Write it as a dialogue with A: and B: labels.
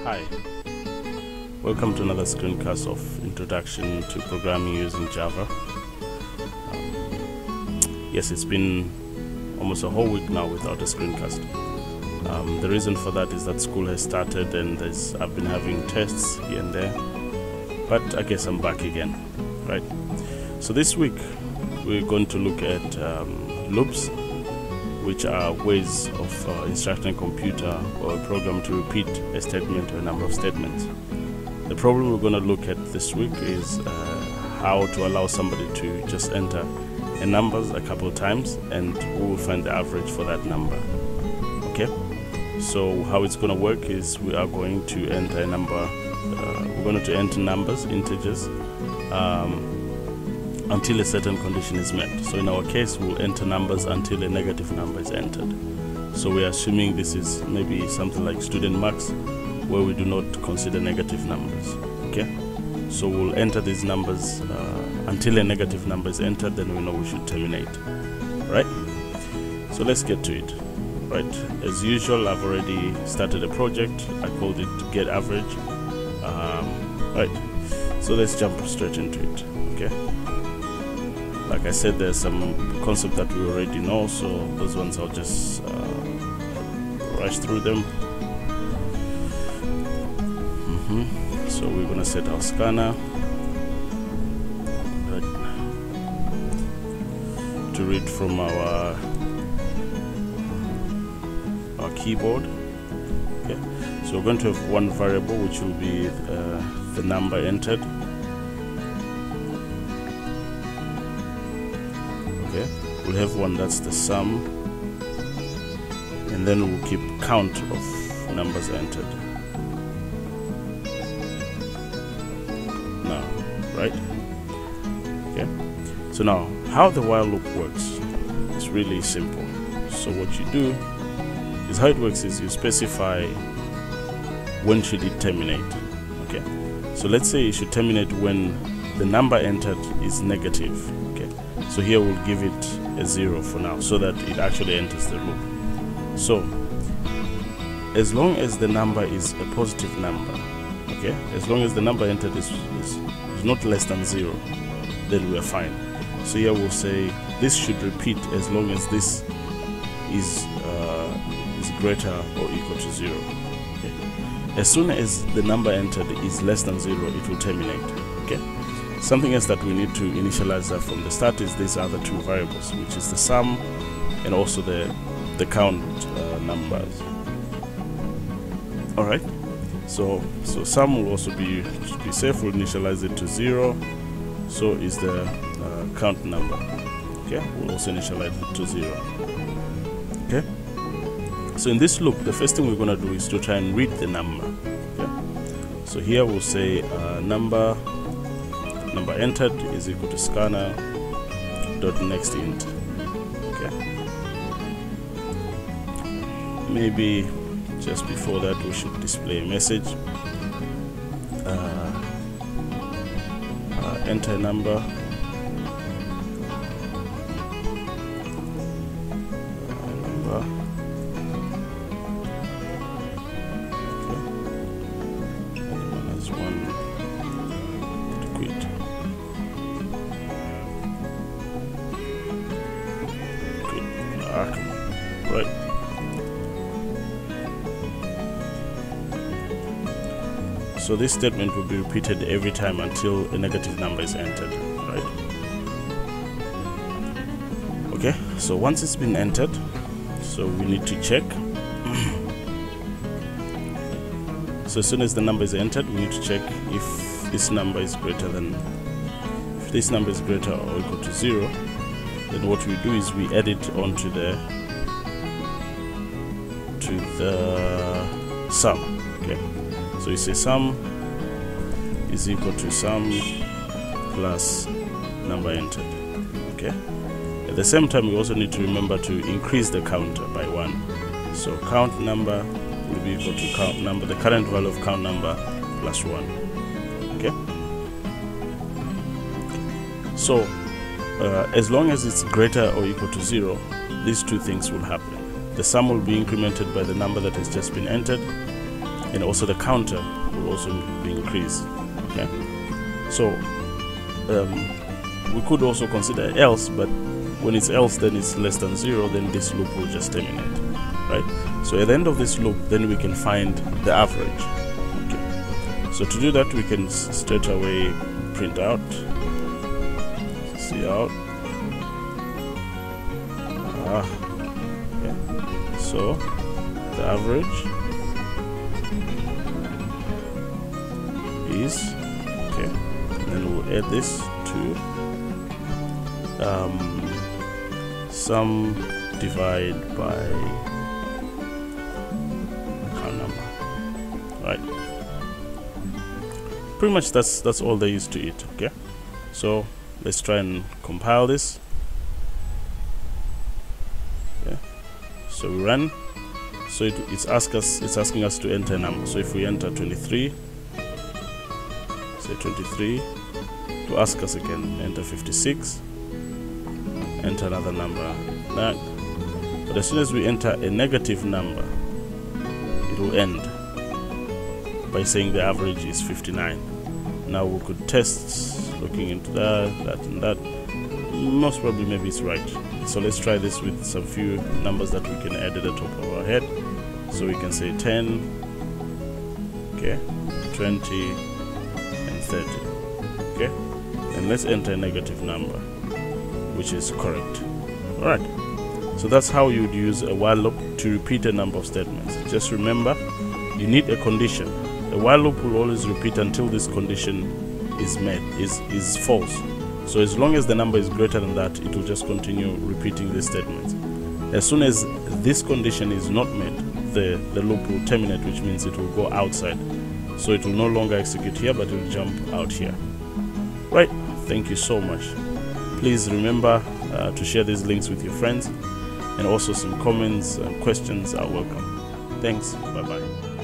A: Hi, welcome to another screencast of Introduction to Programming using Java. Yes, it's been almost a whole week now without a screencast. The reason for that is that school has started and I've been having tests here and there, but I guess I'm back again, right? So this week we're going to look at loops, which are ways of instructing a computer or a program to repeat a statement or a number of statements. The problem we're going to look at this week is how to allow somebody to just enter a number a couple of times and we will find the average for that number. Okay, so how it's going to work is we are going to enter a number, we're going to enter numbers, integers, until a certain condition is met. So in our case, we'll enter numbers until a negative number is entered. So we're assuming this is maybe something like student marks, where we do not consider negative numbers. Okay, so we'll enter these numbers until a negative number is entered, then we know we should terminate. Right? So let's get to it. Right, as usual, I've already started a project. I called it get average. Right, so let's jump straight into it. Okay, like I said, there's some concept that we already know, so those ones I'll just rush through them. So we're gonna set our scanner to read from our keyboard. Okay, so we're going to have one variable which will be the number entered. Okay, we'll have one that's the sum, and then we'll keep count of numbers entered. Now, right? Okay, so now how the while loop works is really simple. So what you do is, how it works is you specify when should it terminate. Okay, so let's say it should terminate when the number entered is negative. Okay, so here we'll give it a 0 for now so that it actually enters the loop. So as long as the number is a positive number, okay, as long as the number entered is not less than 0, then we are fine. So here we'll say this should repeat as long as this is greater or equal to 0. Okay. As soon as the number entered is less than 0, it will terminate. Okay. Something else that we need to initialize that from the start is these other two variables, which is the sum and also the count numbers. All right. So sum will also be safe. We'll initialize it to 0. So is the count number. Okay. We'll also initialize it to 0. Okay. So in this loop, the first thing we're going to do is to try and read the number. Okay? So here we'll say number entered is equal to scanner dot next int. Okay. Maybe just before that we should display a message. Enter a number. Right. So this statement will be repeated every time until a negative number is entered, right? Okay, so once it's been entered, so we need to check. So as soon as the number is entered, we need to check if this number is greater or equal to 0. Then what we do is we add it onto the sum. Okay, so you say sum is equal to sum plus number entered. Okay, at the same time we also need to remember to increase the counter by 1. So count number will be equal to count number, the current value of count number plus 1. Okay, so as long as it's greater or equal to 0, these two things will happen. The sum will be incremented by the number that has just been entered, and also the counter will also be increased. Okay, so we could also consider else, but when it's else, then it's less than 0, then this loop will just terminate, right? So at the end of this loop, then we can find the average. Okay, so to do that, we can straight away print out, see out. Okay. So the average is okay, and then we'll add this to sum divide by account number, right? Pretty much that's all there is to it. Okay, so let's try and compile this. Okay, so we run. So it's asking us to enter a number. So if we enter 23, say 23, to ask us again, enter 56, enter another number, that. But as soon as we enter a negative number, it will end by saying the average is 59. Now we could test looking into that and that. Most probably maybe it's right. So let's try this with some few numbers that we can add at the top of our head. So we can say 10, okay, 20 and 30. Okay, and let's enter a negative number, which is correct. Alright, so that's how you'd use a while loop to repeat a number of statements. Just remember, you need a condition. A while loop will always repeat until this condition is met, is false. So as long as the number is greater than that, it will just continue repeating these statements. As soon as this condition is not met, the loop will terminate, which means it will go outside. So it will no longer execute here, but it will jump out here. Right, thank you so much. Please remember to share these links with your friends, and also some comments and questions are welcome. Thanks, bye bye.